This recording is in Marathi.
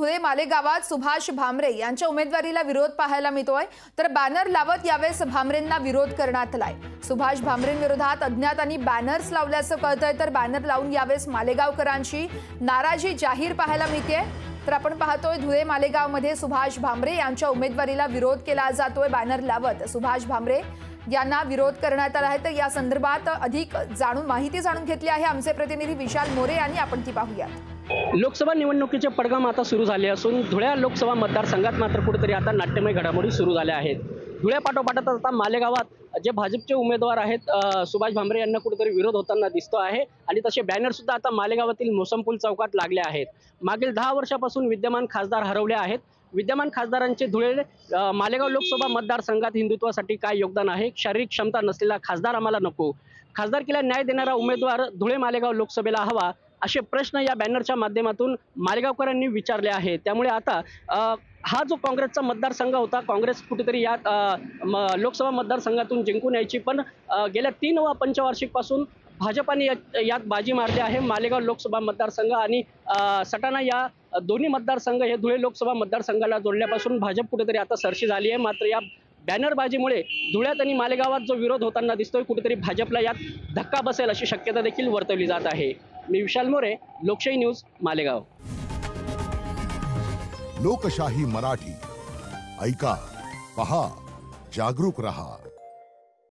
धुळे मालेगावात सुभाष भामरे यांच्या उमेदवारीला विरोध पाहायला मिळतोय, तर बॅनर लावत यावेळेस भामरेंना विरोध करण्यात आलाय। सुभाष भामरेंविरोधात अज्ञातांनी बॅनर्स लावल्याचं कळतंय, तर बॅनर लावून यावेळेस मालेगावकरांची नाराजी जाहीर पाहायला मिळते। तर आपण पाहतोय धुळे मालेगावमध्ये सुभाष भामरे यांच्या उमेदवारीला विरोध केला जातोय। बॅनर लावत सुभाष भामरे यांना विरोध करण्यात आला आहे। तर या संदर्भात अधिक माहिती जाणून घेतली आहे आमचे प्रतिनिधी विशाल मोरे यांनी, आपण ती पाहूयात। लोकसभा निवडणुकीचे पडघम आता सुरू झाले असून धुळे लोकसभा मतदारसंघात मात्र कुठेतरी आता नाट्यमय घडामोडी सुरू झाल्या आहेत। धुळ्यापाठोपाठ आता मालेगावात जे भाजपचे उमेदवार आहेत सुभाष भामरे यांना कुठेतरी विरोध होताना दिसतो आहे आणि तसे बॅनर सुद्धा आता मालेगावातील मोसमपूल चौकात लागले आहेत। मागील 10 वर्षापासून विद्यमान खासदार हरवले आहेत। विद्यमान खासदारांचे धुळे मालेगाव लोकसभा मतदारसंघात हिंदुत्वासाठी काय योगदान आहे? शारीरिक क्षमता नसलेला खासदार आम्हाला नको, खासदारकीला न्याय देणारा उमेदवार धुळे मालेगाव लोकसभेला हवा, असे प्रश्न या बॅनरच्या माध्यमातून मालेगावकरांनी विचारले आहेत। त्यामुळे आता हा जो काँग्रेसचा मतदारसंघ होता, काँग्रेस कुठेतरी यात लोकसभा मतदारसंघातून जिंकून यायची, पण गेल्या 3 व पंचवार्षिकपासून भाजपाने यात बाजी मारली आहे। मालेगाव लोकसभा मतदारसंघ आणि सटाणा या दोन्ही मतदारसंघ हे धुळे लोकसभा मतदारसंघाला जोडल्यापासून भाजप कुठेतरी आता सरशी झाली आहे। मात्र या बॅनरबाजीमुळे धुळ्यात आणि मालेगावात जो विरोध होताना दिसतोय, कुठेतरी भाजपला यात धक्का बसेल अशी शक्यता देखील वर्तवली जात आहे। मी विशाल मोरे, लोकशाही न्यूज, मालेगाव। लोकशाही मराठी ऐका, पहा, जागरूक रहा।